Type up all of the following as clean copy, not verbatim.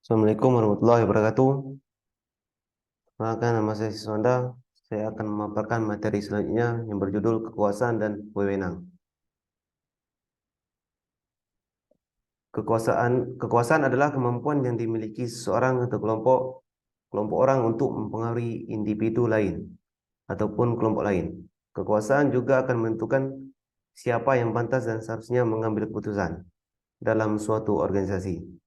Assalamualaikum warahmatullahi wabarakatuh. Perkenalkan, nama saya Siswanda. Saya akan memaparkan materi selanjutnya yang berjudul kekuasaan dan wewenang. Kekuasaan adalah kemampuan yang dimiliki seseorang atau kelompok orang untuk mempengaruhi individu lain ataupun kelompok lain. Kekuasaan juga akan menentukan siapa yang pantas dan seharusnya mengambil keputusan dalam suatu organisasi.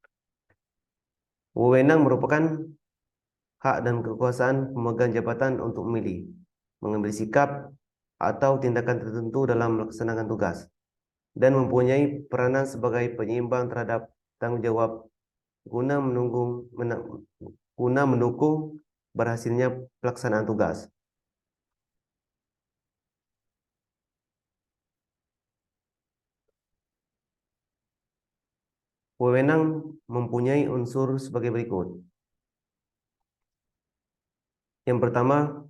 Wewenang merupakan hak dan kekuasaan pemegang jabatan untuk memilih, mengambil sikap, atau tindakan tertentu dalam melaksanakan tugas, dan mempunyai peranan sebagai penyeimbang terhadap tanggung jawab guna mendukung berhasilnya pelaksanaan tugas. Wewenang mempunyai unsur sebagai berikut. Yang pertama,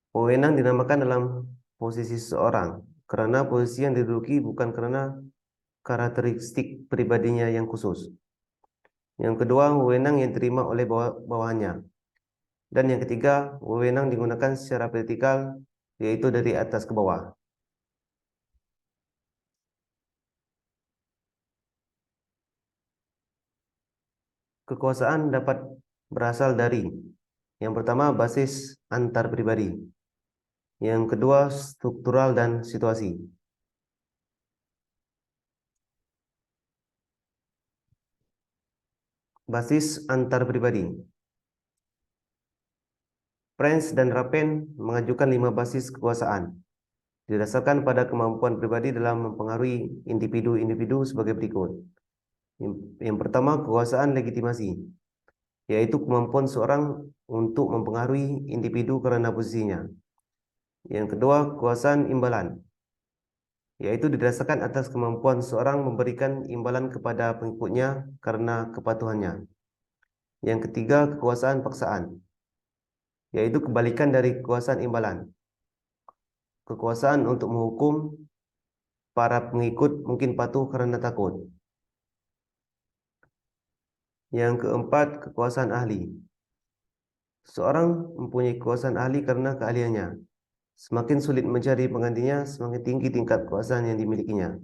wewenang dinamakan dalam posisi seseorang karena posisi yang diduduki bukan karena karakteristik pribadinya yang khusus. Yang kedua, wewenang yang diterima oleh bawahannya. Dan yang ketiga, wewenang digunakan secara vertikal, yaitu dari atas ke bawah. Kekuasaan dapat berasal dari yang pertama, basis antar pribadi. Yang kedua, struktural dan situasi. Basis antar pribadi. French dan Rapen mengajukan 5 basis kekuasaan didasarkan pada kemampuan pribadi dalam mempengaruhi individu-individu sebagai berikut. Yang pertama, kekuasaan legitimasi, yaitu kemampuan seorang untuk mempengaruhi individu karena posisinya. Yang kedua, kekuasaan imbalan, yaitu didasarkan atas kemampuan seorang memberikan imbalan kepada pengikutnya karena kepatuhannya. Yang ketiga, kekuasaan paksaan, yaitu kebalikan dari kekuasaan imbalan. Kekuasaan untuk menghukum para pengikut mungkin patuh karena takut. Yang keempat, kekuasaan ahli. Seorang mempunyai kekuasaan ahli karena keahliannya. Semakin sulit mencari penggantinya, semakin tinggi tingkat kekuasaan yang dimilikinya.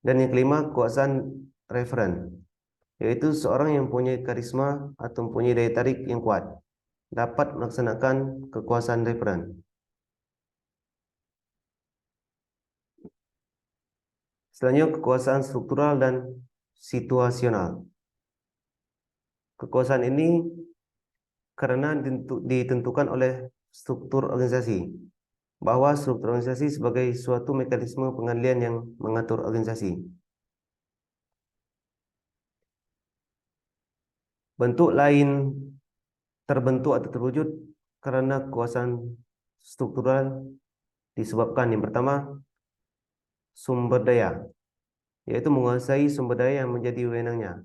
Dan yang kelima, kekuasaan referen, yaitu seorang yang mempunyai karisma atau mempunyai daya tarik yang kuat, dapat melaksanakan kekuasaan referen. Selanjutnya, kekuasaan struktural dan situasional. Kekuasaan ini karena ditentukan oleh struktur organisasi, bahwa struktur organisasi sebagai suatu mekanisme pengendalian yang mengatur organisasi. Bentuk lain terbentuk atau terwujud karena kekuasaan struktural disebabkan yang pertama, sumber daya, yaitu menguasai sumber daya yang menjadi wewenangnya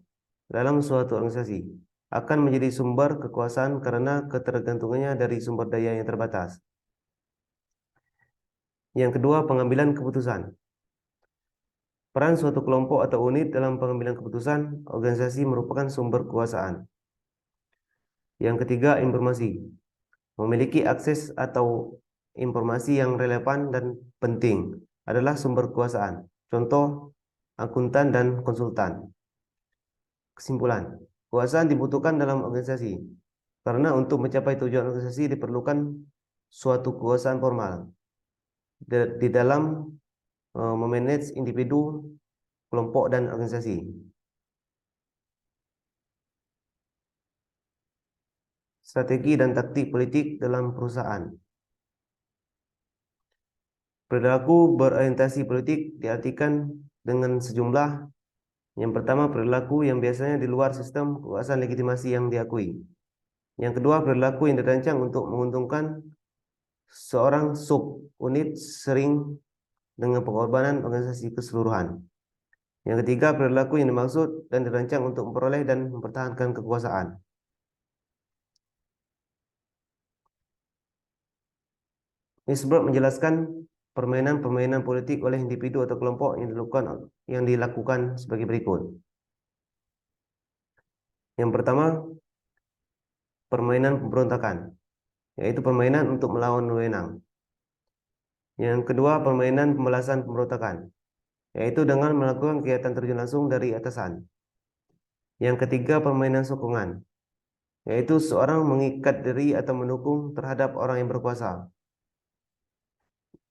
dalam suatu organisasi akan menjadi sumber kekuasaan karena ketergantungannya dari sumber daya yang terbatas. Yang kedua, pengambilan keputusan. Peran suatu kelompok atau unit dalam pengambilan keputusan organisasi merupakan sumber kekuasaan. Yang ketiga, informasi. Memiliki akses atau informasi yang relevan dan penting adalah sumber kekuasaan. Contoh, akuntan dan konsultan. Kesimpulan, kekuasaan dibutuhkan dalam organisasi karena untuk mencapai tujuan organisasi diperlukan suatu kekuasaan formal di dalam memanage individu, kelompok, dan organisasi. Strategi dan taktik politik dalam perusahaan. Perilaku berorientasi politik diartikan dengan sejumlah. Yang pertama, perilaku yang biasanya di luar sistem kekuasaan legitimasi yang diakui. Yang kedua, perilaku yang dirancang untuk menguntungkan seorang sub-unit sering dengan pengorbanan organisasi keseluruhan. Yang ketiga, perilaku yang dimaksud dan dirancang untuk memperoleh dan mempertahankan kekuasaan. Nisbet menjelaskan permainan-permainan politik oleh individu atau kelompok yang dilakukan sebagai berikut. Yang pertama, permainan pemberontakan, yaitu permainan untuk melawan wewenang. Yang kedua, permainan pembalasan pemberontakan, yaitu dengan melakukan kegiatan terjun langsung dari atasan. Yang ketiga, permainan sokongan, yaitu seorang mengikat diri atau mendukung terhadap orang yang berkuasa.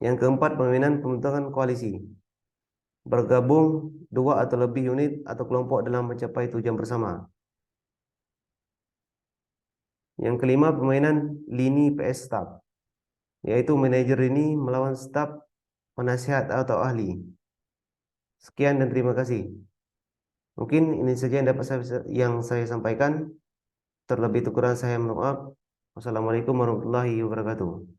Yang keempat, permainan pembentukan koalisi, bergabung dua atau lebih unit atau kelompok dalam mencapai tujuan bersama. Yang kelima, permainan lini PS staff, yaitu manajer ini melawan staf, penasihat atau ahli. Sekian dan terima kasih. Mungkin ini saja yang saya sampaikan. Terlebih kurang saya mohon maaf. Wassalamualaikum warahmatullahi wabarakatuh.